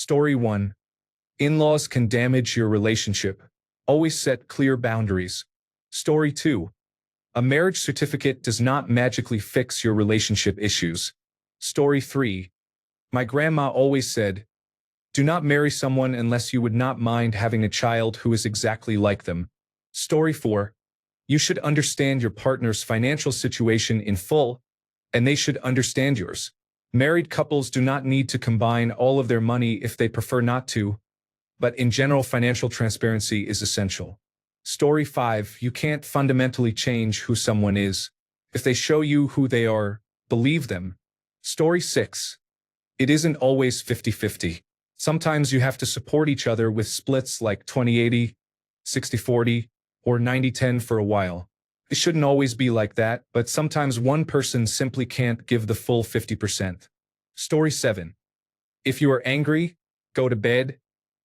Story 1. In-laws can damage your relationship. Always set clear boundaries. Story 2. A marriage certificate does not magically fix your relationship issues. Story 3. My grandma always said, do not marry someone unless you would not mind having a child who is exactly like them. Story 4. You should understand your partner's financial situation in full, and they should understand yours. Married couples do not need to combine all of their money if they prefer not to, but in general, financial transparency is essential. Story 5. You can't fundamentally change who someone is. If they show you who they are, believe them. Story 6. It isn't always 50-50. Sometimes you have to support each other with splits like 20-80, 60-40, or 90-10 for a while. It shouldn't always be like that, but sometimes one person simply can't give the full 50%. Story 7. If you are angry, go to bed,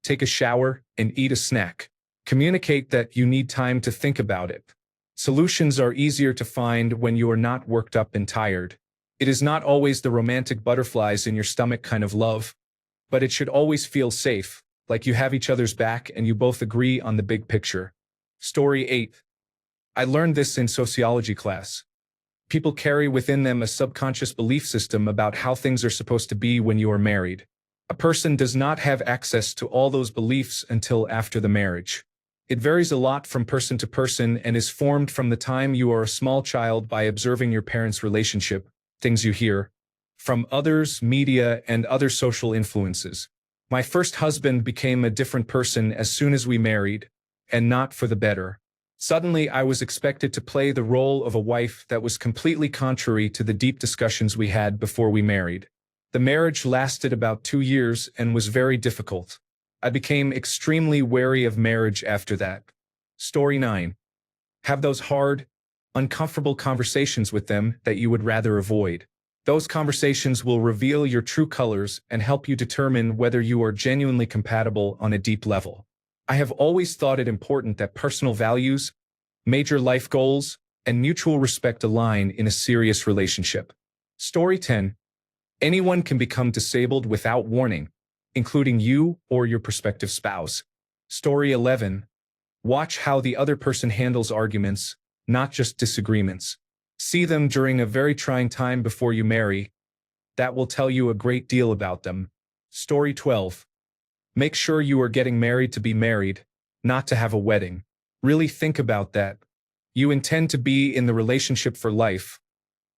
take a shower, and eat a snack. Communicate that you need time to think about it. Solutions are easier to find when you are not worked up and tired. It is not always the romantic butterflies in your stomach kind of love, but it should always feel safe, like you have each other's back and you both agree on the big picture. Story 8. I learned this in sociology class. People carry within them a subconscious belief system about how things are supposed to be when you are married. A person does not have access to all those beliefs until after the marriage. It varies a lot from person to person and is formed from the time you are a small child by observing your parents' relationship, things you hear from others, media, and other social influences. My first husband became a different person as soon as we married, and not for the better. Suddenly, I was expected to play the role of a wife that was completely contrary to the deep discussions we had before we married. The marriage lasted about 2 years and was very difficult. I became extremely wary of marriage after that. Story 9. Have those hard, uncomfortable conversations with them that you would rather avoid. Those conversations will reveal your true colors and help you determine whether you are genuinely compatible on a deep level. I have always thought it important that personal values, major life goals, and mutual respect align in a serious relationship. Story 10. Anyone can become disabled without warning, including you or your prospective spouse. Story 11. Watch how the other person handles arguments, not just disagreements. See them during a very trying time before you marry. That will tell you a great deal about them. Story 12. Make sure you are getting married to be married, not to have a wedding. Really think about that. You intend to be in the relationship for life.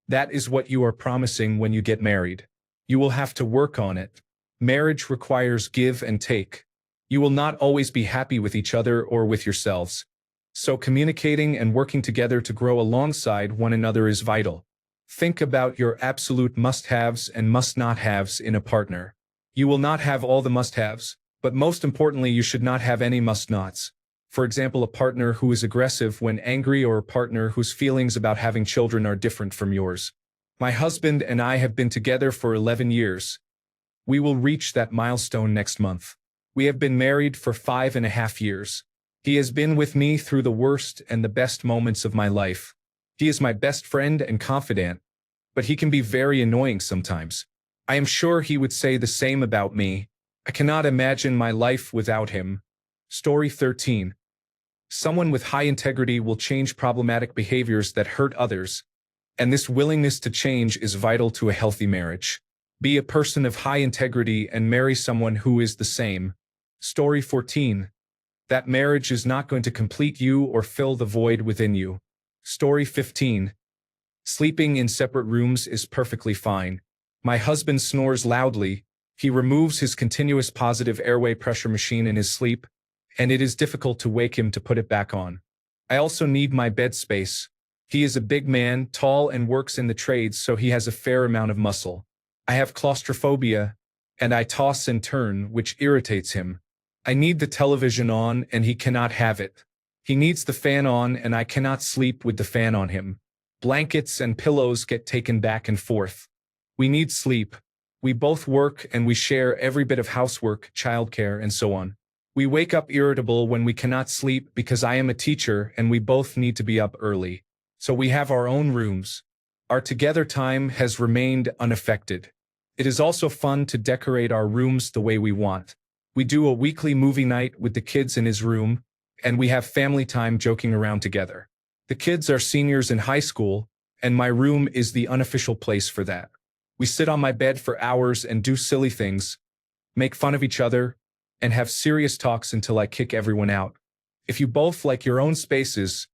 That is what you are promising when you get married. You will have to work on it. Marriage requires give and take. You will not always be happy with each other or with yourselves. So communicating and working together to grow alongside one another is vital. Think about your absolute must-haves and must-not-haves in a partner. You will not have all the must-haves, but most importantly, you should not have any must-nots. For example, a partner who is aggressive when angry or a partner whose feelings about having children are different from yours. My husband and I have been together for 11 years. We will reach that milestone next month. We have been married for 5.5 years. He has been with me through the worst and the best moments of my life. He is my best friend and confidant, but he can be very annoying sometimes. I am sure he would say the same about me. I cannot imagine my life without him. Story 13. Someone with high integrity will change problematic behaviors that hurt others, and this willingness to change is vital to a healthy marriage. Be a person of high integrity and marry someone who is the same. Story 14. That marriage is not going to complete you or fill the void within you. Story 15. Sleeping in separate rooms is perfectly fine. My husband snores loudly. He removes his continuous positive airway pressure machine in his sleep, and it is difficult to wake him to put it back on. I also need my bed space. He is a big man, tall, and works in the trades, so he has a fair amount of muscle. I have claustrophobia, and I toss and turn, which irritates him. I need the television on, and he cannot have it. He needs the fan on, and I cannot sleep with the fan on him. Blankets and pillows get taken back and forth. We need sleep. We both work and we share every bit of housework, childcare, and so on. We wake up irritable when we cannot sleep because I am a teacher and we both need to be up early. So we have our own rooms. Our together time has remained unaffected. It is also fun to decorate our rooms the way we want. We do a weekly movie night with the kids in his room, and we have family time joking around together. The kids are seniors in high school, and my room is the unofficial place for that. We sit on my bed for hours and do silly things, make fun of each other, and have serious talks until I kick everyone out. If you both like your own spaces,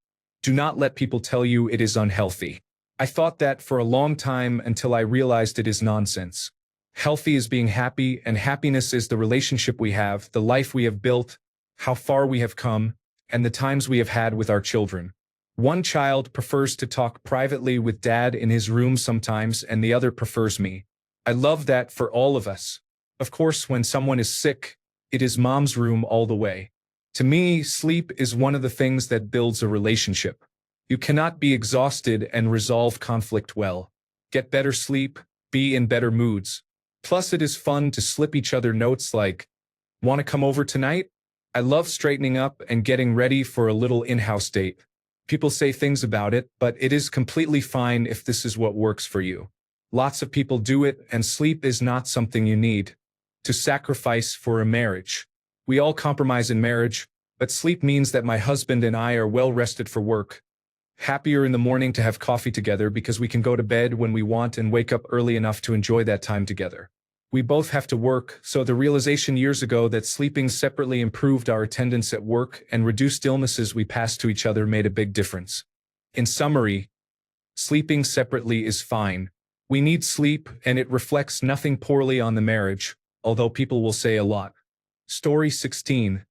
do not let people tell you it is unhealthy. I thought that for a long time until I realized it is nonsense. Healthy is being happy, and happiness is the relationship we have, the life we have built, how far we have come, and the times we have had with our children. One child prefers to talk privately with dad in his room sometimes, and the other prefers me. I love that for all of us. Of course, when someone is sick, it is mom's room all the way. To me, sleep is one of the things that builds a relationship. You cannot be exhausted and resolve conflict well. Get better sleep, be in better moods. Plus, it is fun to slip each other notes like, "Want to come over tonight?" I love straightening up and getting ready for a little in-house date. People say things about it, but it is completely fine if this is what works for you. Lots of people do it, and sleep is not something you need to sacrifice for a marriage. We all compromise in marriage, but sleep means that my husband and I are well rested for work, happier in the morning to have coffee together because we can go to bed when we want and wake up early enough to enjoy that time together. We both have to work, so the realization years ago that sleeping separately improved our attendance at work and reduced illnesses we passed to each other made a big difference. In summary, sleeping separately is fine. We need sleep, and it reflects nothing poorly on the marriage, although people will say a lot. Story 16.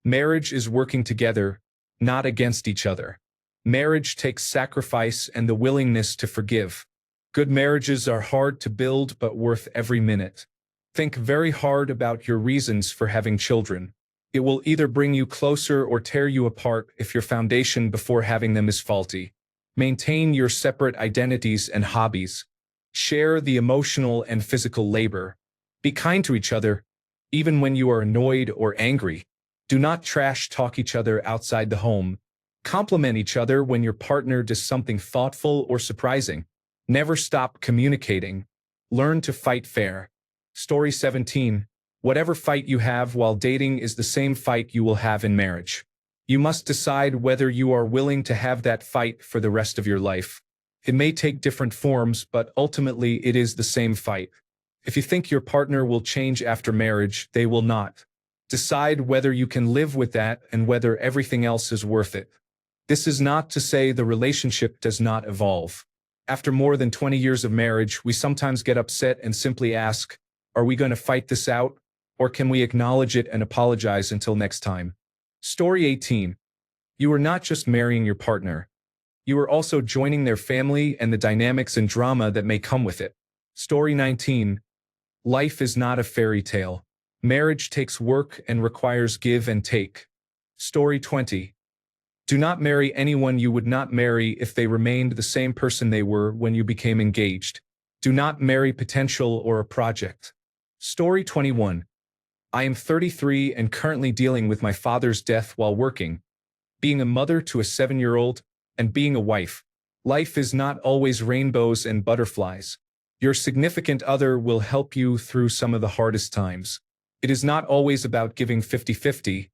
Marriage is working together, not against each other. Marriage takes sacrifice and the willingness to forgive. Good marriages are hard to build but worth every minute. Think very hard about your reasons for having children. It will either bring you closer or tear you apart if your foundation before having them is faulty. Maintain your separate identities and hobbies. Share the emotional and physical labor. Be kind to each other, even when you are annoyed or angry. Do not trash talk each other outside the home. Compliment each other when your partner does something thoughtful or surprising. Never stop communicating. Learn to fight fair. Story 17. Whatever fight you have while dating is the same fight you will have in marriage. You must decide whether you are willing to have that fight for the rest of your life. It may take different forms, but ultimately it is the same fight. If you think your partner will change after marriage, they will not. Decide whether you can live with that and whether everything else is worth it. This is not to say the relationship does not evolve. After more than 20 years of marriage, we sometimes get upset and simply ask, are we going to fight this out? Or can we acknowledge it and apologize until next time? Story 18. You are not just marrying your partner. You are also joining their family and the dynamics and drama that may come with it. Story 19. Life is not a fairy tale. Marriage takes work and requires give and take. Story 20. Do not marry anyone you would not marry if they remained the same person they were when you became engaged. Do not marry potential or a project. Story 21. I am 33 and currently dealing with my father's death while working, being a mother to a 7-year-old, and being a wife. Life is not always rainbows and butterflies. Your significant other will help you through some of the hardest times. It is not always about giving 50-50.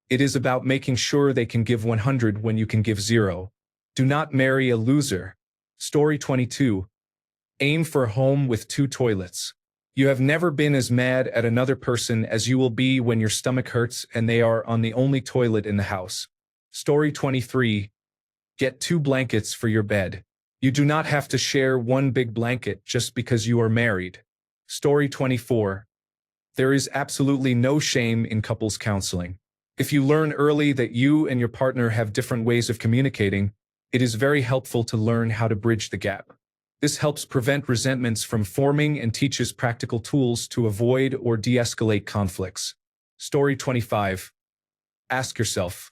It is about making sure they can give 100 when you can give 0. Do not marry a loser. Story 22. Aim for a home with 2 toilets. You have never been as mad at another person as you will be when your stomach hurts and they are on the only toilet in the house. Story 23. Get 2 blankets for your bed. You do not have to share one big blanket just because you are married. Story 24. There is absolutely no shame in couples counseling. If you learn early that you and your partner have different ways of communicating, it is very helpful to learn how to bridge the gap. This helps prevent resentments from forming and teaches practical tools to avoid or de-escalate conflicts. Story 25. Ask yourself,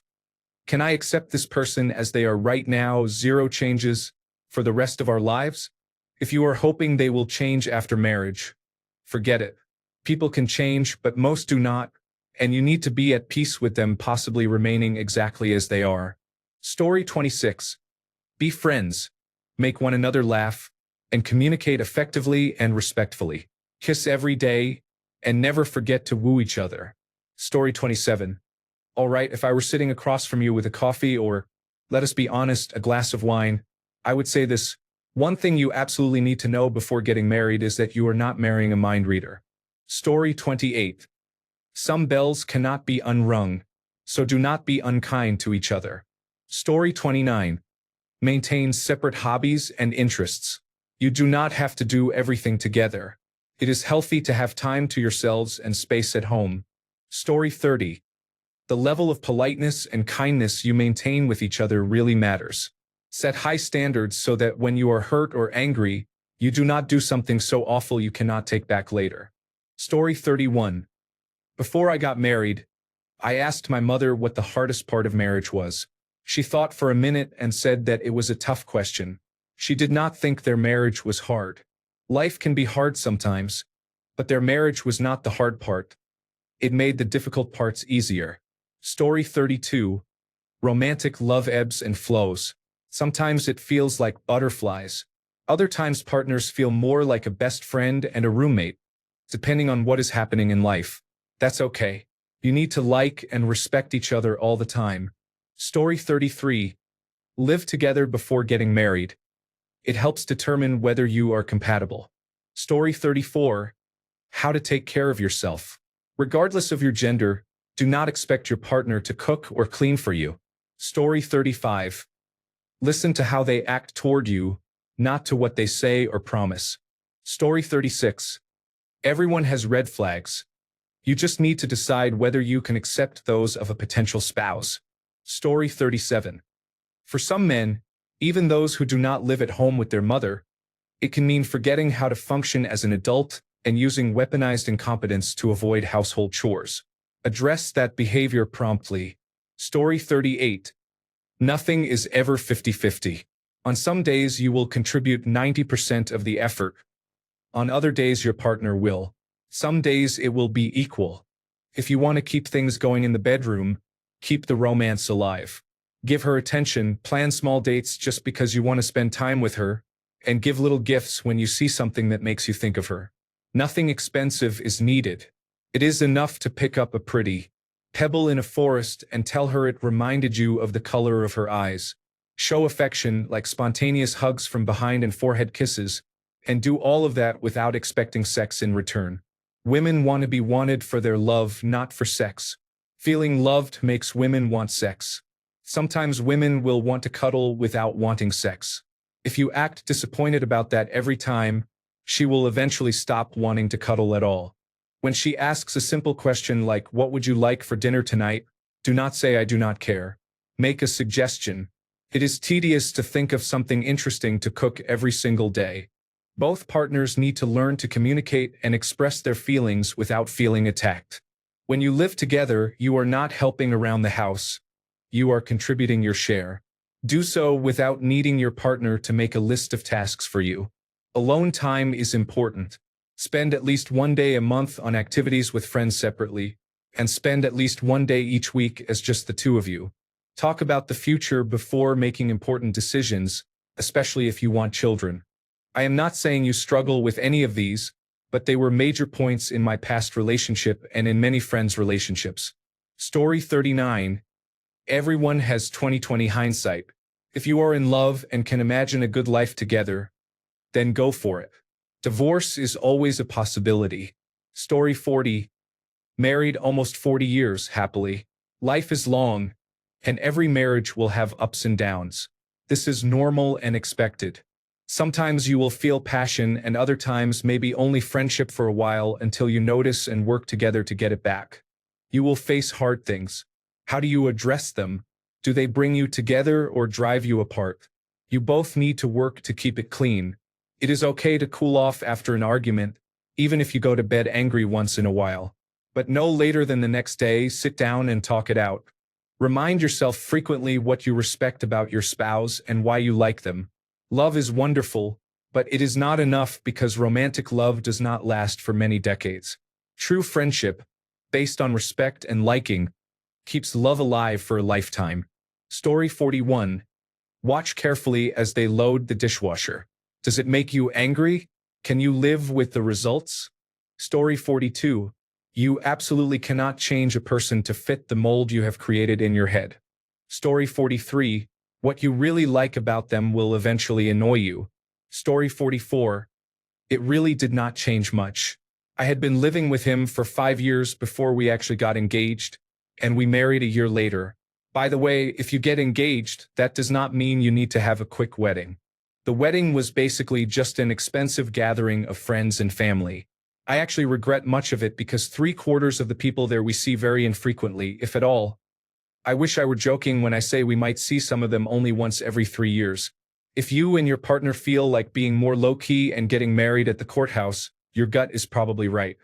can I accept this person as they are right now, 0 changes, for the rest of our lives? If you are hoping they will change after marriage, forget it. People can change, but most do not, and you need to be at peace with them possibly remaining exactly as they are. Story 26. Be friends, make one another laugh, and communicate effectively and respectfully. Kiss every day, and never forget to woo each other. Story 27. All right, if I were sitting across from you with a coffee or, let us be honest, a glass of wine, I would say this: one thing you absolutely need to know before getting married is that you are not marrying a mind reader. Story 28. Some bells cannot be unrung, so do not be unkind to each other. Story 29. Maintain separate hobbies and interests. You do not have to do everything together. It is healthy to have time to yourselves and space at home. Story 30. The level of politeness and kindness you maintain with each other really matters. Set high standards so that when you are hurt or angry, you do not do something so awful you cannot take back later. Story 31. Before I got married, I asked my mother what the hardest part of marriage was. She thought for a minute and said that it was a tough question. She did not think their marriage was hard. Life can be hard sometimes, but their marriage was not the hard part. It made the difficult parts easier. Story 32. Romantic love ebbs and flows. Sometimes it feels like butterflies. Other times partners feel more like a best friend and a roommate, depending on what is happening in life. That's okay. You need to like and respect each other all the time. Story 33. Live together before getting married. It helps determine whether you are compatible. Story 34. How to take care of yourself. Regardless of your gender, do not expect your partner to cook or clean for you. Story 35. Listen to how they act toward you, not to what they say or promise. Story 36. Everyone has red flags. You just need to decide whether you can accept those of a potential spouse. Story 37. For some men, even those who do not live at home with their mother, it can mean forgetting how to function as an adult and using weaponized incompetence to avoid household chores. Address that behavior promptly. Story 38. Nothing is ever 50-50. On some days you will contribute 90% of the effort. On other days your partner will. Some days it will be equal. If you want to keep things going in the bedroom, keep the romance alive. Give her attention, plan small dates just because you want to spend time with her, and give little gifts when you see something that makes you think of her. Nothing expensive is needed. It is enough to pick up a pretty pebble in a forest and tell her it reminded you of the color of her eyes. Show affection like spontaneous hugs from behind and forehead kisses, and do all of that without expecting sex in return. Women want to be wanted for their love, not for sex. Feeling loved makes women want sex. Sometimes women will want to cuddle without wanting sex. If you act disappointed about that every time, she will eventually stop wanting to cuddle at all. When she asks a simple question like, "What would you like for dinner tonight?" do not say, "I do not care." Make a suggestion. It is tedious to think of something interesting to cook every single day. Both partners need to learn to communicate and express their feelings without feeling attacked. When you live together, you are not helping around the house. You are contributing your share. Do so without needing your partner to make a list of tasks for you. Alone time is important. Spend at least one day a month on activities with friends separately, and spend at least one day each week as just the two of you. Talk about the future before making important decisions, especially if you want children. I am not saying you struggle with any of these, but they were major points in my past relationship and in many friends' relationships. Story 39. Everyone has 20/20 hindsight. If you are in love and can imagine a good life together, then go for it. Divorce is always a possibility. Story 40. Married almost 40 years happily. Life is long, and every marriage will have ups and downs. This is normal and expected. Sometimes you will feel passion and other times maybe only friendship for a while until you notice and work together to get it back. You will face hard things. How do you address them? Do they bring you together or drive you apart? You both need to work to keep it clean. It is okay to cool off after an argument, even if you go to bed angry once in a while. But no later than the next day, sit down and talk it out. Remind yourself frequently what you respect about your spouse and why you like them. Love is wonderful, but it is not enough because romantic love does not last for many decades. True friendship, based on respect and liking, keeps love alive for a lifetime. Story 41. Watch carefully as they load the dishwasher. Does it make you angry? Can you live with the results? Story 42. You absolutely cannot change a person to fit the mold you have created in your head. Story 43. What you really like about them will eventually annoy you. Story 44. It really did not change much. I had been living with him for 5 years before we actually got engaged, and we married a year later. By the way, if you get engaged, that does not mean you need to have a quick wedding. The wedding was basically just an expensive gathering of friends and family. I actually regret much of it because 3/4 of the people there we see very infrequently, if at all. I wish I were joking when I say we might see some of them only once every 3 years. If you and your partner feel like being more low-key and getting married at the courthouse, your gut is probably right.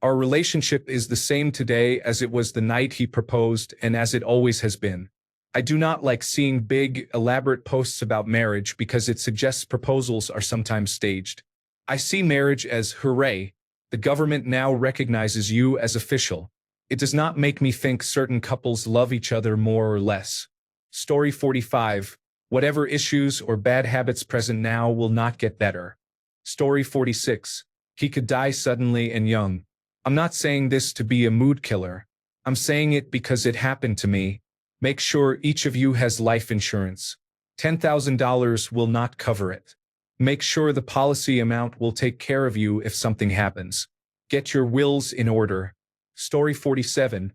Our relationship is the same today as it was the night he proposed and as it always has been. I do not like seeing big, elaborate posts about marriage because it suggests proposals are sometimes staged. I see marriage as, hooray, the government now recognizes you as official. It does not make me think certain couples love each other more or less. Story 45. Whatever issues or bad habits present now will not get better. Story 46. He could die suddenly and young. I'm not saying this to be a mood killer. I'm saying it because it happened to me. Make sure each of you has life insurance. $10,000 will not cover it. Make sure the policy amount will take care of you if something happens. Get your wills in order. Story 47.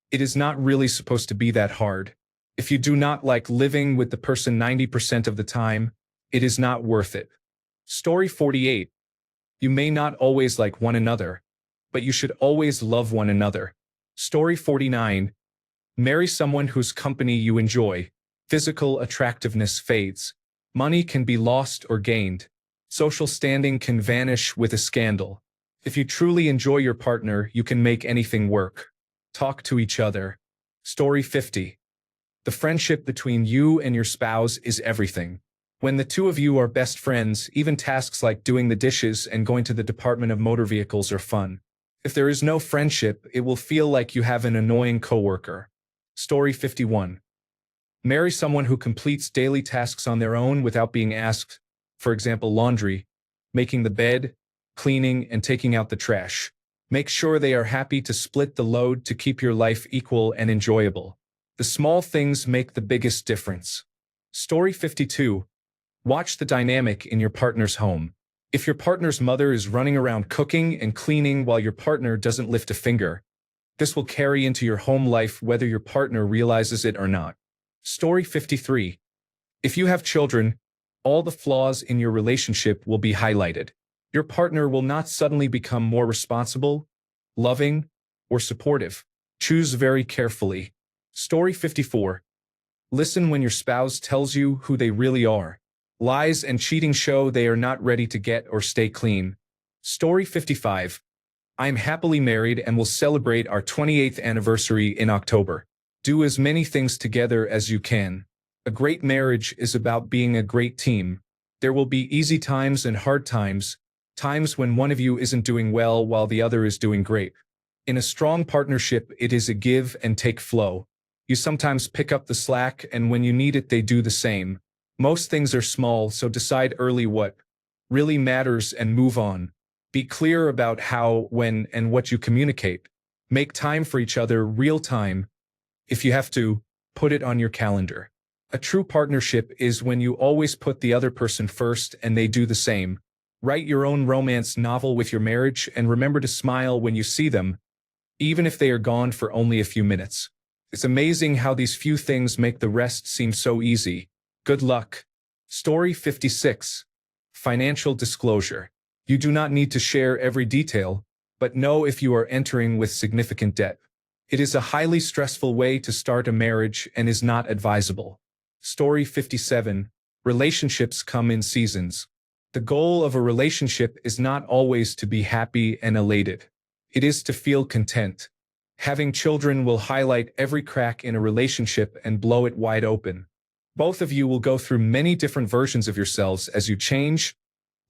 It is not really supposed to be that hard. If you do not like living with the person 90% of the time, it is not worth it. Story 48. You may not always like one another, but you should always love one another. Story 49. Marry someone whose company you enjoy. Physical attractiveness fades. Money can be lost or gained. Social standing can vanish with a scandal. If you truly enjoy your partner, you can make anything work. Talk to each other. Story 50. The friendship between you and your spouse is everything. When the two of you are best friends, even tasks like doing the dishes and going to the Department of Motor Vehicles are fun. If there is no friendship, it will feel like you have an annoying coworker. Story 51. Marry someone who completes daily tasks on their own without being asked, for example, laundry, making the bed, cleaning, and taking out the trash. Make sure they are happy to split the load to keep your life equal and enjoyable. The small things make the biggest difference. Story 52. Watch the dynamic in your partner's home. If your partner's mother is running around cooking and cleaning while your partner doesn't lift a finger, this will carry into your home life whether your partner realizes it or not. Story 53. If you have children, all the flaws in your relationship will be highlighted. Your partner will not suddenly become more responsible, loving, or supportive. Choose very carefully. Story 54. Listen when your spouse tells you who they really are. Lies and cheating show they are not ready to get or stay clean. Story 55. I am happily married and will celebrate our 28th anniversary in October. Do as many things together as you can. A great marriage is about being a great team. There will be easy times and hard times, times when one of you isn't doing well while the other is doing great. In a strong partnership, it is a give and take flow. You sometimes pick up the slack, and when you need it, they do the same. Most things are small, so decide early what really matters and move on. Be clear about how, when, and what you communicate. Make time for each other real time. If you have to, put it on your calendar. A true partnership is when you always put the other person first and they do the same. Write your own romance novel with your marriage and remember to smile when you see them, even if they are gone for only a few minutes. It's amazing how these few things make the rest seem so easy. Good luck. Story 56. Financial disclosure. You do not need to share every detail, but know if you are entering with significant debt. It is a highly stressful way to start a marriage and is not advisable. Story 57. Relationships come in seasons. The goal of a relationship is not always to be happy and elated. It is to feel content. Having children will highlight every crack in a relationship and blow it wide open. Both of you will go through many different versions of yourselves as you change,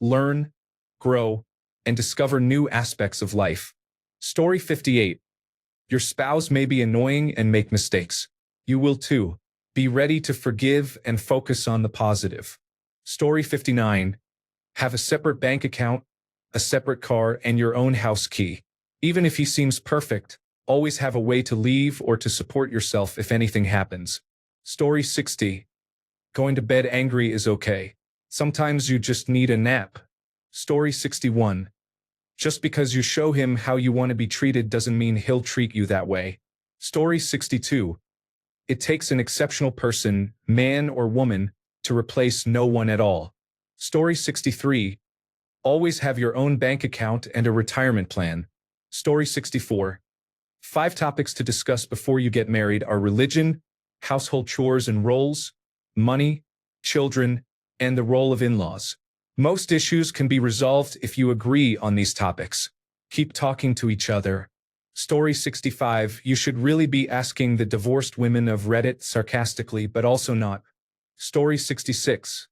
learn, grow, and discover new aspects of life. Story 58. Your spouse may be annoying and make mistakes. You will too. Be ready to forgive and focus on the positive. Story 59. Have a separate bank account, a separate car, and your own house key. Even if he seems perfect, always have a way to leave or to support yourself if anything happens. Story 60. Going to bed angry is okay. Sometimes you just need a nap. Story 61. Just because you show him how you want to be treated doesn't mean he'll treat you that way. Story 62. It takes an exceptional person, man or woman, to replace no one at all. Story 63. Always have your own bank account and a retirement plan. Story 64. 5 topics to discuss before you get married are religion, household chores and roles, money, children, and the role of in-laws. Most issues can be resolved if you agree on these topics. Keep talking to each other. Story 65. You should really be asking the divorced women of Reddit sarcastically, but also not. Story 66.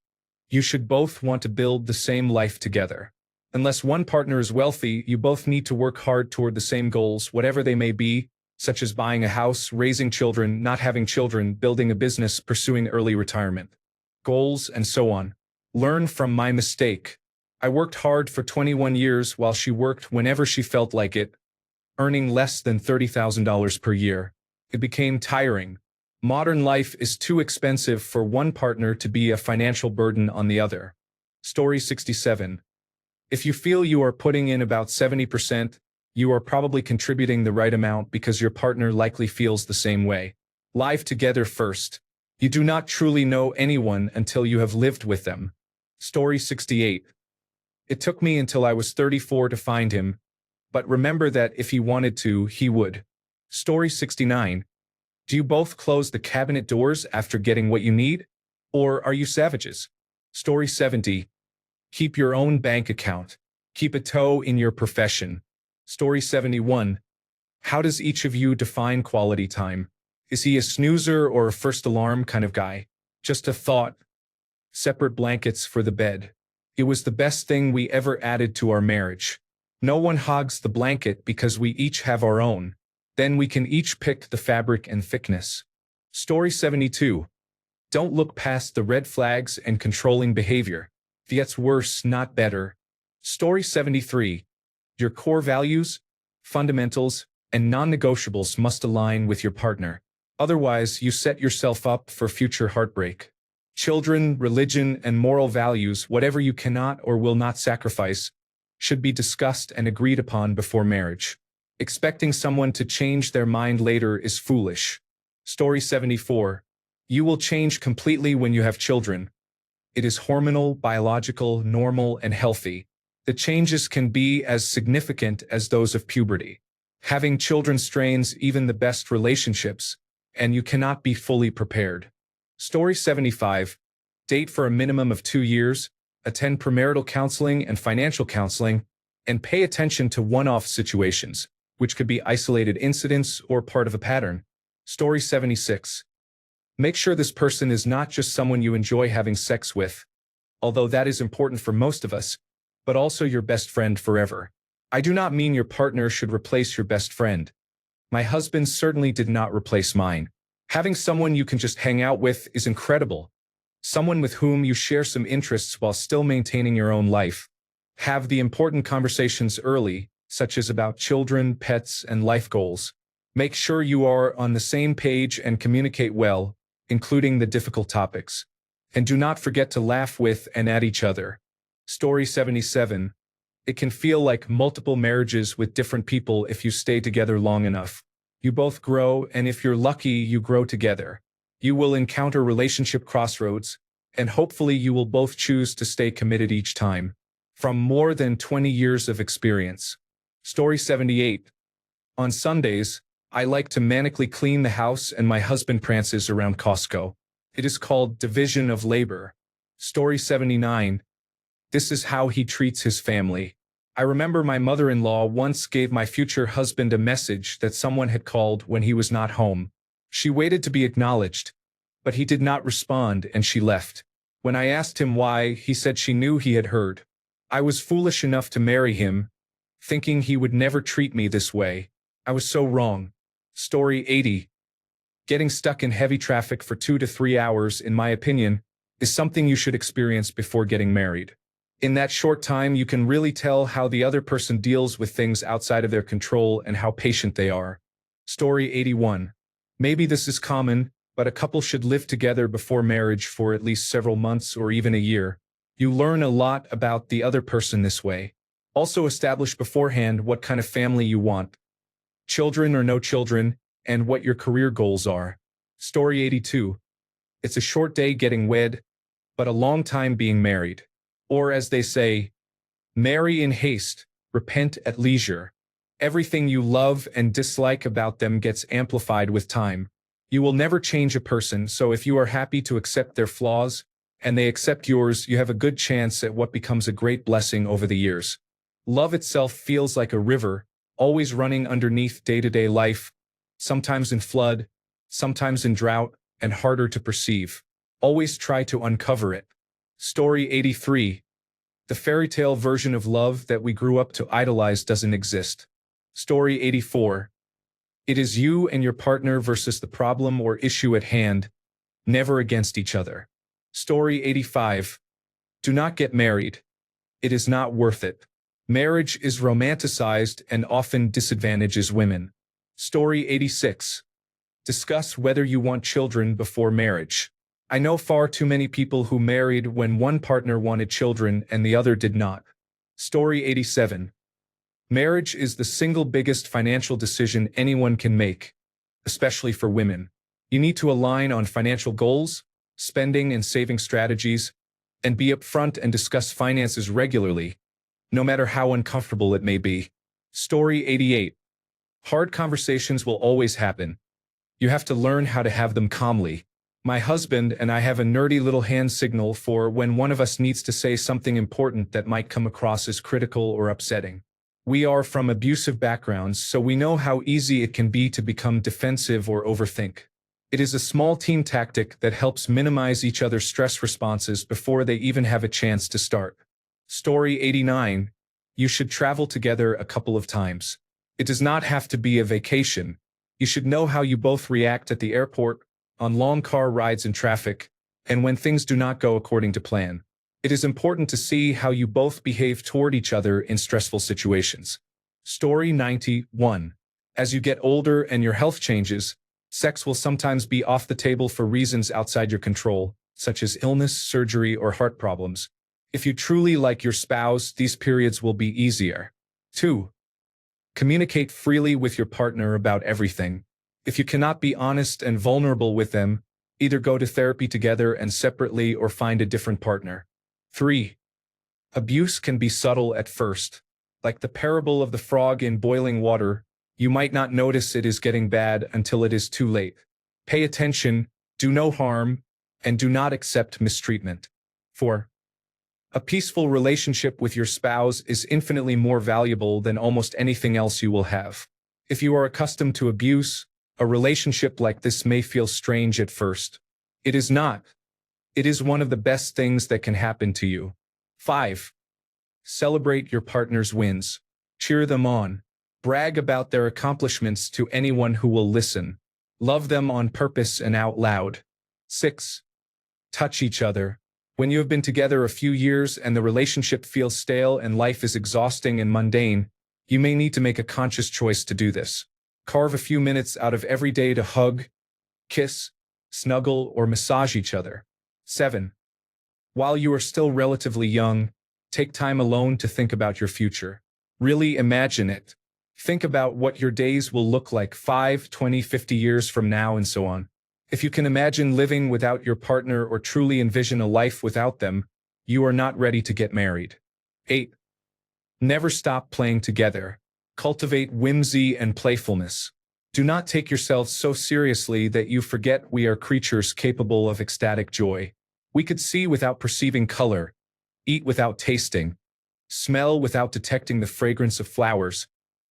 You should both want to build the same life together. Unless one partner is wealthy, you both need to work hard toward the same goals, whatever they may be, such as buying a house, raising children, not having children, building a business, pursuing early retirement. Goals, and so on. Learn from my mistake. I worked hard for 21 years while she worked whenever she felt like it, earning less than $30,000 per year. It became tiring. Modern life is too expensive for one partner to be a financial burden on the other. Story 67. If you feel you are putting in about 70%, you are probably contributing the right amount because your partner likely feels the same way. Live together first. You do not truly know anyone until you have lived with them. Story 68. It took me until I was 34 to find him, but remember that if he wanted to, he would. Story 69. Do you both close the cabinet doors after getting what you need? Or are you savages? Story 70. Keep your own bank account. Keep a toe in your profession. Story 71. How does each of you define quality time? Is he a snoozer or a first alarm kind of guy? Just a thought. Separate blankets for the bed. It was the best thing we ever added to our marriage. No one hogs the blanket because we each have our own. Then we can each pick the fabric and thickness. Story 72. Don't look past the red flags and controlling behavior. It gets worse, not better. Story 73. Your core values, fundamentals, and non-negotiables must align with your partner. Otherwise, you set yourself up for future heartbreak. Children, religion, and moral values, whatever you cannot or will not sacrifice, should be discussed and agreed upon before marriage. Expecting someone to change their mind later is foolish. Story 74. You will change completely when you have children. It is hormonal, biological, normal, and healthy. The changes can be as significant as those of puberty. Having children strains even the best relationships, and you cannot be fully prepared. Story 75. Date for a minimum of 2 years, attend premarital counseling and financial counseling, and pay attention to one-off situations, which could be isolated incidents or part of a pattern. Story 76. Make sure this person is not just someone you enjoy having sex with, although that is important for most of us, but also your best friend forever. I do not mean your partner should replace your best friend. My husband certainly did not replace mine. Having someone you can just hang out with is incredible. Someone with whom you share some interests while still maintaining your own life. Have the important conversations early, such as about children, pets, and life goals. Make sure you are on the same page and communicate well, including the difficult topics. And do not forget to laugh with and at each other. Story 77. It can feel like multiple marriages with different people if you stay together long enough. You both grow, and if you're lucky, you grow together. You will encounter relationship crossroads, and hopefully you will both choose to stay committed each time. From more than 20 years of experience. Story 78. On Sundays, I like to manically clean the house and my husband prances around Costco. It is called division of labor. Story 79. This is how he treats his family. I remember my mother-in-law once gave my future husband a message that someone had called when he was not home. She waited to be acknowledged, but he did not respond and she left. When I asked him why, he said she knew he had heard. I was foolish enough to marry him, thinking he would never treat me this way. I was so wrong. Story 80. Getting stuck in heavy traffic for 2 to 3 hours, in my opinion, is something you should experience before getting married. In that short time, you can really tell how the other person deals with things outside of their control and how patient they are. Story 81. Maybe this is common, but a couple should live together before marriage for at least several months or even a year. You learn a lot about the other person this way. Also establish beforehand what kind of family you want, children or no children, and what your career goals are. Story 82. It's a short day getting wed, but a long time being married. Or as they say, marry in haste, repent at leisure. Everything you love and dislike about them gets amplified with time. You will never change a person, so if you are happy to accept their flaws, and they accept yours, you have a good chance at what becomes a great blessing over the years. Love itself feels like a river, always running underneath day-to-day life, sometimes in flood, sometimes in drought, and harder to perceive. Always try to uncover it. Story 83. The fairy tale version of love that we grew up to idolize doesn't exist. Story 84. It is you and your partner versus the problem or issue at hand, never against each other. Story 85. Do not get married. It is not worth it. Marriage is romanticized and often disadvantages women. Story 86. Discuss whether you want children before marriage. I know far too many people who married when one partner wanted children and the other did not. Story 87. Marriage is the single biggest financial decision anyone can make, especially for women. You need to align on financial goals, spending and saving strategies, and be upfront and discuss finances regularly, no matter how uncomfortable it may be. Story 88. Hard conversations will always happen. You have to learn how to have them calmly. My husband and I have a nerdy little hand signal for when one of us needs to say something important that might come across as critical or upsetting. We are from abusive backgrounds, so we know how easy it can be to become defensive or overthink. It is a small team tactic that helps minimize each other's stress responses before they even have a chance to start. Story 89. You should travel together a couple of times. It does not have to be a vacation. You should know how you both react at the airport, on long car rides in traffic, and when things do not go according to plan. It is important to see how you both behave toward each other in stressful situations. Story 91. As you get older and your health changes, sex will sometimes be off the table for reasons outside your control, such as illness, surgery, or heart problems. If you truly like your spouse, these periods will be easier. 2. Communicate freely with your partner about everything. If you cannot be honest and vulnerable with them, either go to therapy together and separately or find a different partner. 3. Abuse can be subtle at first. Like the parable of the frog in boiling water, you might not notice it is getting bad until it is too late. Pay attention, do no harm, and do not accept mistreatment. 4. A peaceful relationship with your spouse is infinitely more valuable than almost anything else you will have. If you are accustomed to abuse, a relationship like this may feel strange at first. It is not. It is one of the best things that can happen to you. 5. Celebrate your partner's wins. Cheer them on. Brag about their accomplishments to anyone who will listen. Love them on purpose and out loud. 6. Touch each other. When you have been together a few years and the relationship feels stale and life is exhausting and mundane, you may need to make a conscious choice to do this. Carve a few minutes out of every day to hug, kiss, snuggle, or massage each other. 7. While you are still relatively young, take time alone to think about your future. Really imagine it. Think about what your days will look like 5, 20, 50 years from now and so on. If you can imagine living without your partner or truly envision a life without them, you are not ready to get married. 8. Never stop playing together. Cultivate whimsy and playfulness. Do not take yourselves so seriously that you forget we are creatures capable of ecstatic joy. We could see without perceiving color, eat without tasting, smell without detecting the fragrance of flowers,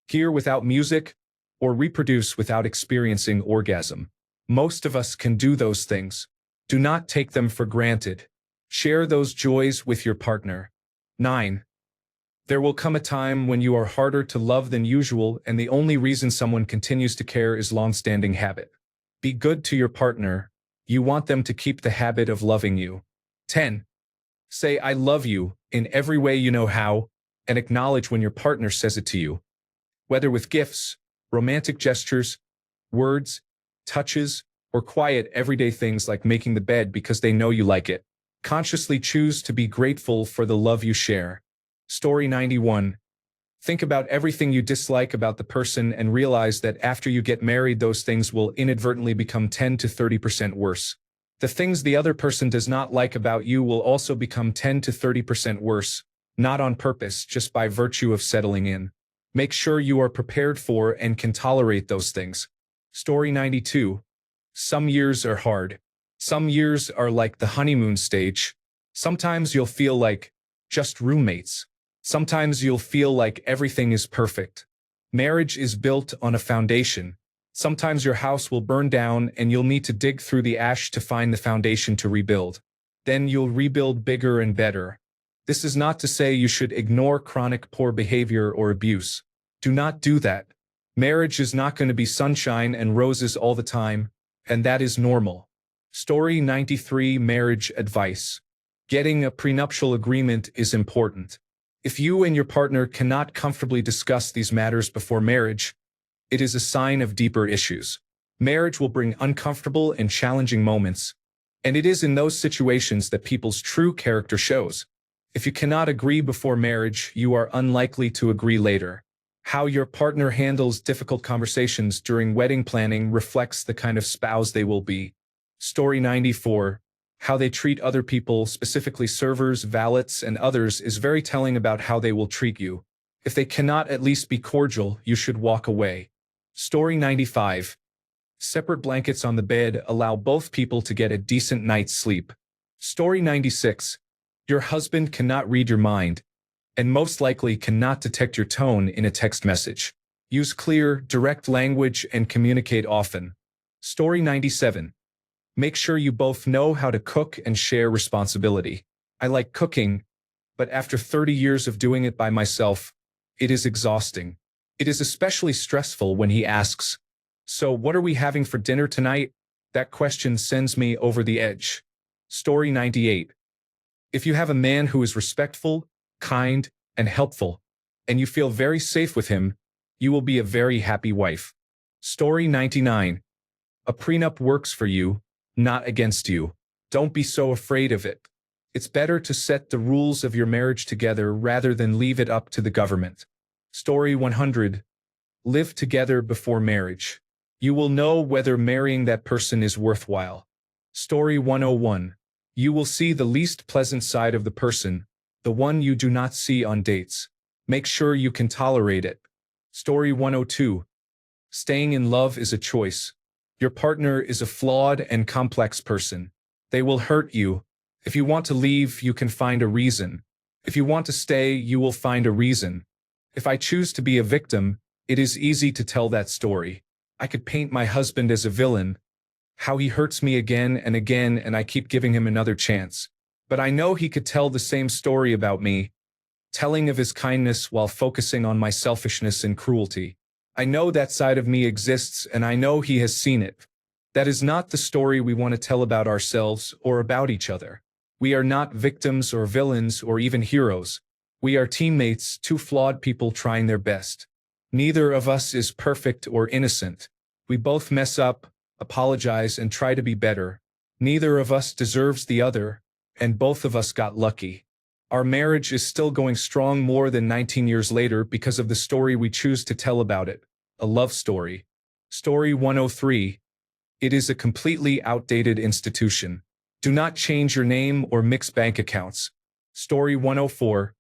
hear without music, or reproduce without experiencing orgasm. Most of us can do those things. Do not take them for granted. Share those joys with your partner. 9. There will come a time when you are harder to love than usual and the only reason someone continues to care is long-standing habit. Be good to your partner. You want them to keep the habit of loving you. 10. Say "I love you" in every way you know how, and acknowledge when your partner says it to you. Whether with gifts, romantic gestures, words, touches, or quiet everyday things like making the bed because they know you like it. Consciously choose to be grateful for the love you share. Story 91. Think about everything you dislike about the person and realize that after you get married, those things will inadvertently become 10 to 30% worse. The things the other person does not like about you will also become 10 to 30% worse, not on purpose, just by virtue of settling in. Make sure you are prepared for and can tolerate those things. Story 92. Some years are hard. Some years are like the honeymoon stage. Sometimes you'll feel like just roommates. Sometimes you'll feel like everything is perfect. Marriage is built on a foundation. Sometimes your house will burn down and you'll need to dig through the ash to find the foundation to rebuild. Then you'll rebuild bigger and better. This is not to say you should ignore chronic poor behavior or abuse. Do not do that. Marriage is not going to be sunshine and roses all the time, and that is normal. Story 93. Marriage advice. Getting a prenuptial agreement is important. If you and your partner cannot comfortably discuss these matters before marriage, it is a sign of deeper issues. Marriage will bring uncomfortable and challenging moments, and it is in those situations that people's true character shows. If you cannot agree before marriage, you are unlikely to agree later. How your partner handles difficult conversations during wedding planning reflects the kind of spouse they will be. Story 94. How they treat other people, specifically servers, valets, and others, is very telling about how they will treat you. If they cannot at least be cordial, you should walk away. Story 95. Separate blankets on the bed allow both people to get a decent night's sleep. Story 96. Your husband cannot read your mind, and most likely cannot detect your tone in a text message. Use clear, direct language and communicate often. Story 97. Make sure you both know how to cook and share responsibility. I like cooking, but after 30 years of doing it by myself, it is exhausting. It is especially stressful when he asks, "So what are we having for dinner tonight?" That question sends me over the edge. Story 98. If you have a man who is respectful, kind, and helpful, and you feel very safe with him, you will be a very happy wife. Story 99. A prenup works for you, not against you. Don't be so afraid of it. It's better to set the rules of your marriage together rather than leave it up to the government. Story 100. Live together before marriage. You will know whether marrying that person is worthwhile. Story 101. You will see the least pleasant side of the person, the one you do not see on dates. Make sure you can tolerate it. Story 102. Staying in love is a choice. Your partner is a flawed and complex person. They will hurt you. If you want to leave, you can find a reason. If you want to stay, you will find a reason. If I choose to be a victim, it is easy to tell that story. I could paint my husband as a villain, how he hurts me again and again and I keep giving him another chance. But I know he could tell the same story about me, telling of his kindness while focusing on my selfishness and cruelty. I know that side of me exists and I know he has seen it. That is not the story we want to tell about ourselves or about each other. We are not victims or villains or even heroes. We are teammates, two flawed people trying their best. Neither of us is perfect or innocent. We both mess up, apologize, and try to be better. Neither of us deserves the other, and both of us got lucky. Our marriage is still going strong more than 19 years later because of the story we choose to tell about it. A love story. Story 103. It is a completely outdated institution. Do not change your name or mix bank accounts. Story 104.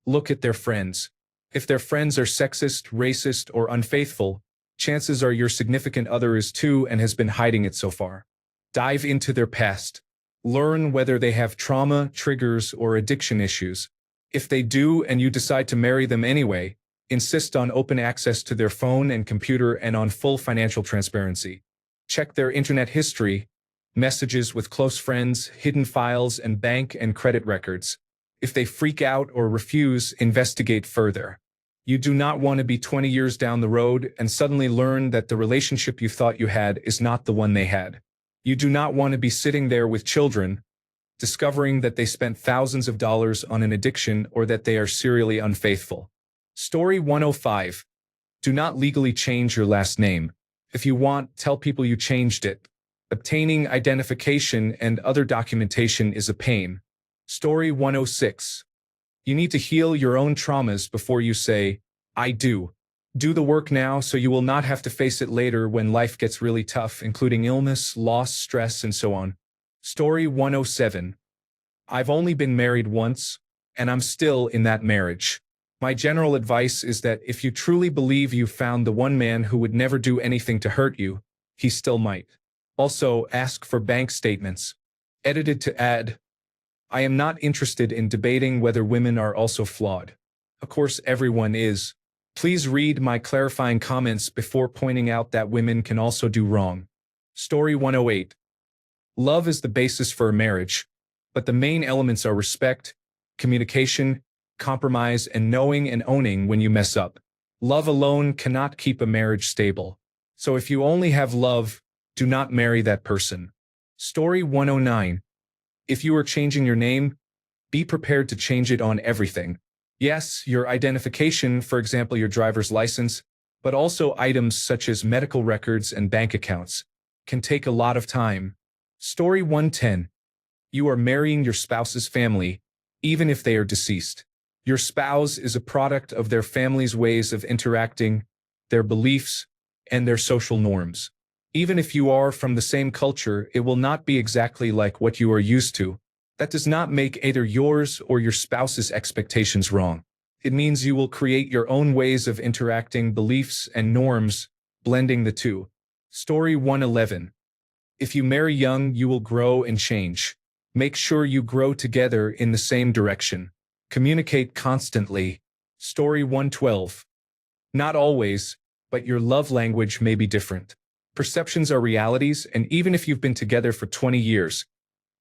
Look at their friends. If their friends are sexist, racist, or unfaithful, chances are your significant other is too and has been hiding it so far. Dive into their past. Learn whether they have trauma, triggers, or addiction issues. If they do and you decide to marry them anyway, insist on open access to their phone and computer and on full financial transparency. Check their internet history, messages with close friends, hidden files, and bank and credit records. If they freak out or refuse, investigate further. You do not want to be 20 years down the road and suddenly learn that the relationship you thought you had is not the one they had. You do not want to be sitting there with children, discovering that they spent thousands of dollars on an addiction or that they are serially unfaithful. Story 105. Do not legally change your last name. If you want, tell people you changed it. Obtaining identification and other documentation is a pain. Story 106. You need to heal your own traumas before you say, I do. Do the work now so you will not have to face it later when life gets really tough, including illness, loss, stress, and so on. Story 107. I've only been married once, and I'm still in that marriage. My general advice is that if you truly believe you found the one man who would never do anything to hurt you, he still might. Also, ask for bank statements. Edited to add, I am not interested in debating whether women are also flawed. Of course, everyone is. Please read my clarifying comments before pointing out that women can also do wrong. Story 108. Love is the basis for a marriage, but the main elements are respect, communication, compromise, and knowing and owning when you mess up. Love alone cannot keep a marriage stable. So if you only have love, do not marry that person. Story 109. If you are changing your name, be prepared to change it on everything. Yes, your identification, for example, your driver's license, but also items such as medical records and bank accounts, can take a lot of time. Story 110. You are marrying your spouse's family, even if they are deceased. Your spouse is a product of their family's ways of interacting, their beliefs, and their social norms. Even if you are from the same culture, it will not be exactly like what you are used to. That does not make either yours or your spouse's expectations wrong. It means you will create your own ways of interacting, beliefs, and norms, blending the two. Story 111. If you marry young, you will grow and change. Make sure you grow together in the same direction. Communicate constantly. Story 112. Not always, but your love language may be different. Perceptions are realities, and even if you've been together for 20 years,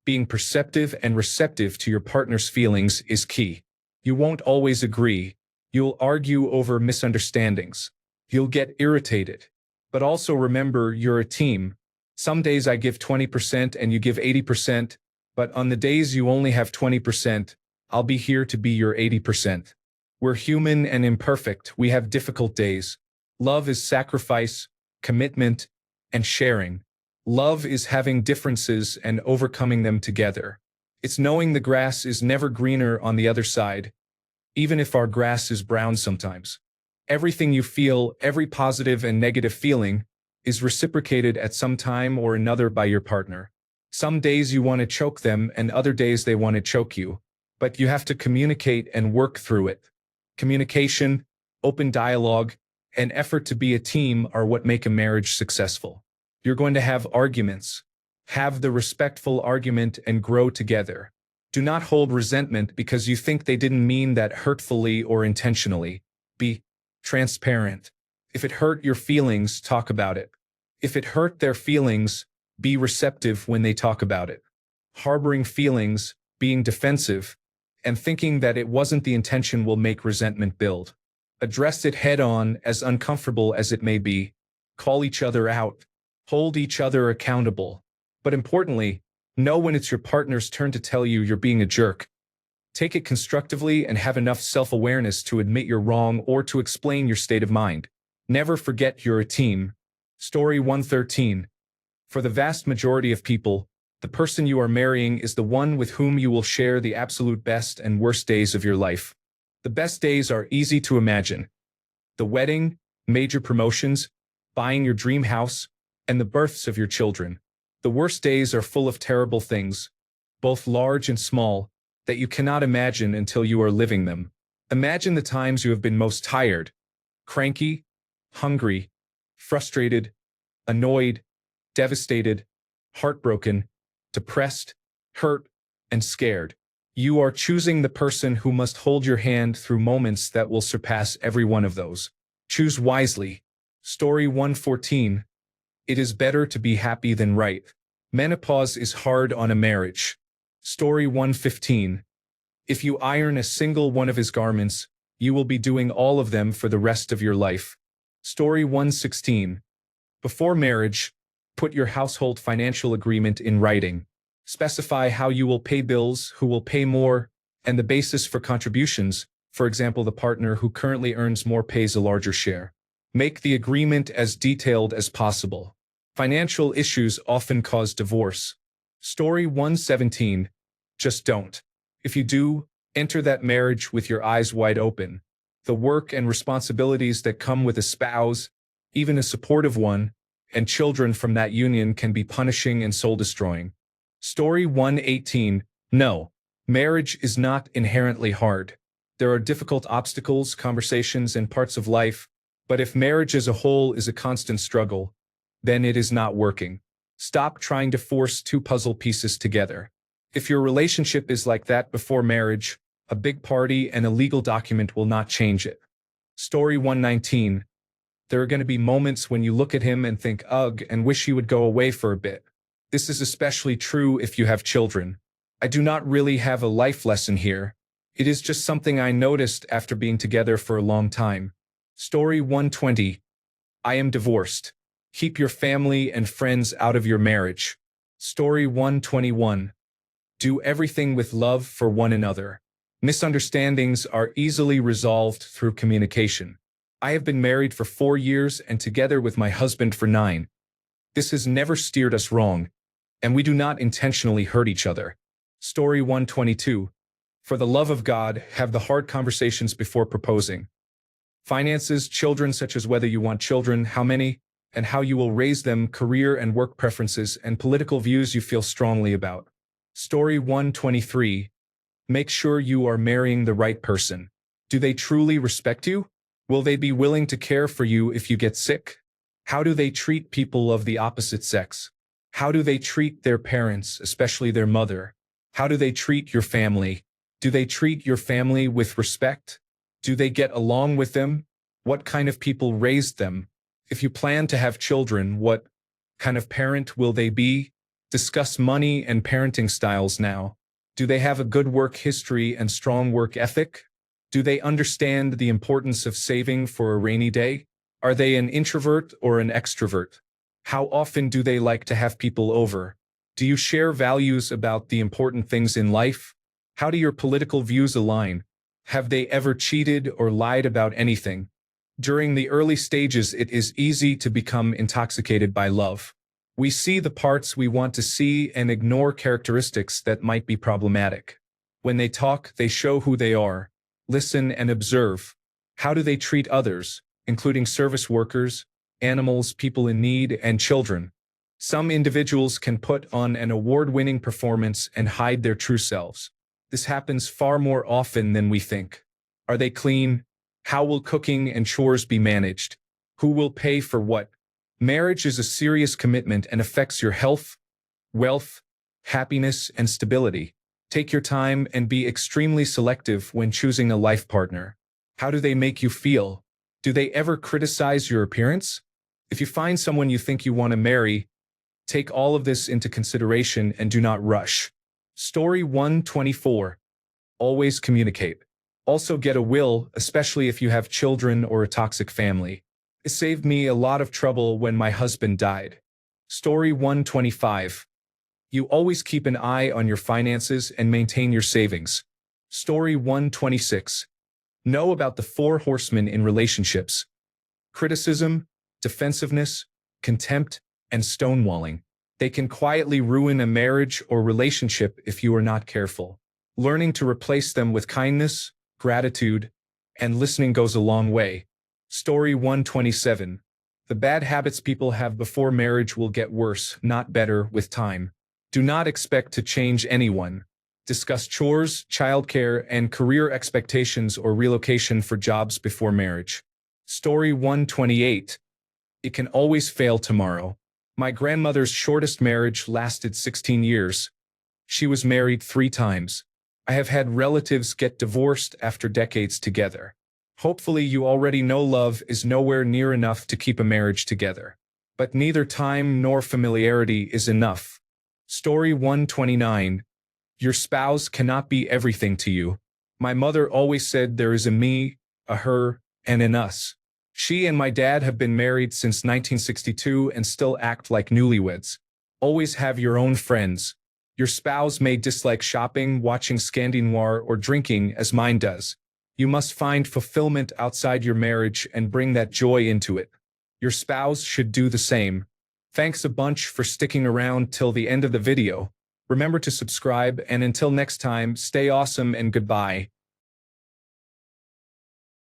being perceptive and receptive to your partner's feelings is key. You won't always agree. You'll argue over misunderstandings. You'll get irritated. But also remember, you're a team. Some days I give 20% and you give 80%, but on the days you only have 20%, I'll be here to be your 80%. We're human and imperfect. We have difficult days. Love is sacrifice, commitment, and sharing. Love is having differences and overcoming them together. It's knowing the grass is never greener on the other side, even if our grass is brown sometimes. Everything you feel, every positive and negative feeling, is reciprocated at some time or another by your partner. Some days you want to choke them and other days they want to choke you, but you have to communicate and work through it. Communication, open dialogue, and effort to be a team are what make a marriage successful. You're going to have arguments. Have the respectful argument and grow together. Do not hold resentment because you think they didn't mean that hurtfully or intentionally. Be transparent. If it hurt your feelings, talk about it. If it hurt their feelings, be receptive when they talk about it. Harboring feelings, being defensive, and thinking that it wasn't the intention will make resentment build. Address it head on, as uncomfortable as it may be. Call each other out. Hold each other accountable. But importantly, know when it's your partner's turn to tell you you're being a jerk. Take it constructively and have enough self-awareness to admit you're wrong or to explain your state of mind. Never forget you're a team. Story 113. For the vast majority of people, the person you are marrying is the one with whom you will share the absolute best and worst days of your life. The best days are easy to imagine. The wedding, major promotions, buying your dream house, and the births of your children. The worst days are full of terrible things, both large and small, that you cannot imagine until you are living them. Imagine the times you have been most tired, cranky, hungry, frustrated, annoyed, devastated, heartbroken, depressed, hurt, and scared. You are choosing the person who must hold your hand through moments that will surpass every one of those. Choose wisely. Story 114. It is better to be happy than right. Menopause is hard on a marriage. Story 115. If you iron a single one of his garments, you will be doing all of them for the rest of your life. Story 116. Before marriage, put your household financial agreement in writing. Specify how you will pay bills, who will pay more, and the basis for contributions. For example, the partner who currently earns more pays a larger share. Make the agreement as detailed as possible. Financial issues often cause divorce. Story 117. Just don't. If you do, enter that marriage with your eyes wide open. The work and responsibilities that come with a spouse, even a supportive one, and children from that union can be punishing and soul-destroying. Story 118. No. Marriage is not inherently hard. There are difficult obstacles, conversations, and parts of life, but if marriage as a whole is a constant struggle, then it is not working. Stop trying to force two puzzle pieces together. If your relationship is like that before marriage, a big party and a legal document will not change it. Story 119. There are going to be moments when you look at him and think, ugh, and wish he would go away for a bit. This is especially true if you have children. I do not really have a life lesson here. It is just something I noticed after being together for a long time. Story 120. I am divorced. Keep your family and friends out of your marriage. Story 121. Do everything with love for one another. Misunderstandings are easily resolved through communication. I have been married for 4 years and together with my husband for 9. This has never steered us wrong, and we do not intentionally hurt each other. Story 122. For the love of God, have the hard conversations before proposing. Finances, children, such as whether you want children, how many, and how you will raise them, career and work preferences, and political views you feel strongly about. Story 123. Make sure you are marrying the right person. Do they truly respect you? Will they be willing to care for you if you get sick? How do they treat people of the opposite sex? How do they treat their parents, especially their mother? How do they treat your family? Do they treat your family with respect? Do they get along with them? What kind of people raised them? If you plan to have children, what kind of parent will they be? Discuss money and parenting styles now. Do they have a good work history and strong work ethic? Do they understand the importance of saving for a rainy day? Are they an introvert or an extrovert? How often do they like to have people over? Do you share values about the important things in life? How do your political views align? Have they ever cheated or lied about anything? During the early stages, it is easy to become intoxicated by love. We see the parts we want to see and ignore characteristics that might be problematic. When they talk, they show who they are. Listen and observe. How do they treat others, including service workers, animals, people in need, and children? Some individuals can put on an award-winning performance and hide their true selves. This happens far more often than we think. Are they clean? How will cooking and chores be managed? Who will pay for what? Marriage is a serious commitment and affects your health, wealth, happiness, and stability. Take your time and be extremely selective when choosing a life partner. How do they make you feel? Do they ever criticize your appearance? If you find someone you think you want to marry, take all of this into consideration and do not rush. Story 124. Always communicate. Also get a will, especially if you have children or a toxic family. It saved me a lot of trouble when my husband died. Story 125. You always keep an eye on your finances and maintain your savings. Story 126. Know about the 4 horsemen in relationships: criticism, defensiveness, contempt, and stonewalling. They can quietly ruin a marriage or relationship if you are not careful. Learning to replace them with kindness, gratitude, and listening goes a long way. Story 127. The bad habits people have before marriage will get worse, not better, with time. Do not expect to change anyone. Discuss chores, childcare, and career expectations or relocation for jobs before marriage. Story 128. It can always fail tomorrow. My grandmother's shortest marriage lasted 16 years. She was married 3 times. I have had relatives get divorced after decades together. Hopefully you already know love is nowhere near enough to keep a marriage together. But neither time nor familiarity is enough. Story 129. Your spouse cannot be everything to you. My mother always said there is a me, a her, and an us. She and my dad have been married since 1962 and still act like newlyweds. Always have your own friends. Your spouse may dislike shopping, watching Scandinoir, or drinking, as mine does. You must find fulfillment outside your marriage and bring that joy into it. Your spouse should do the same. Thanks a bunch for sticking around till the end of the video. Remember to subscribe, and until next time, stay awesome and goodbye.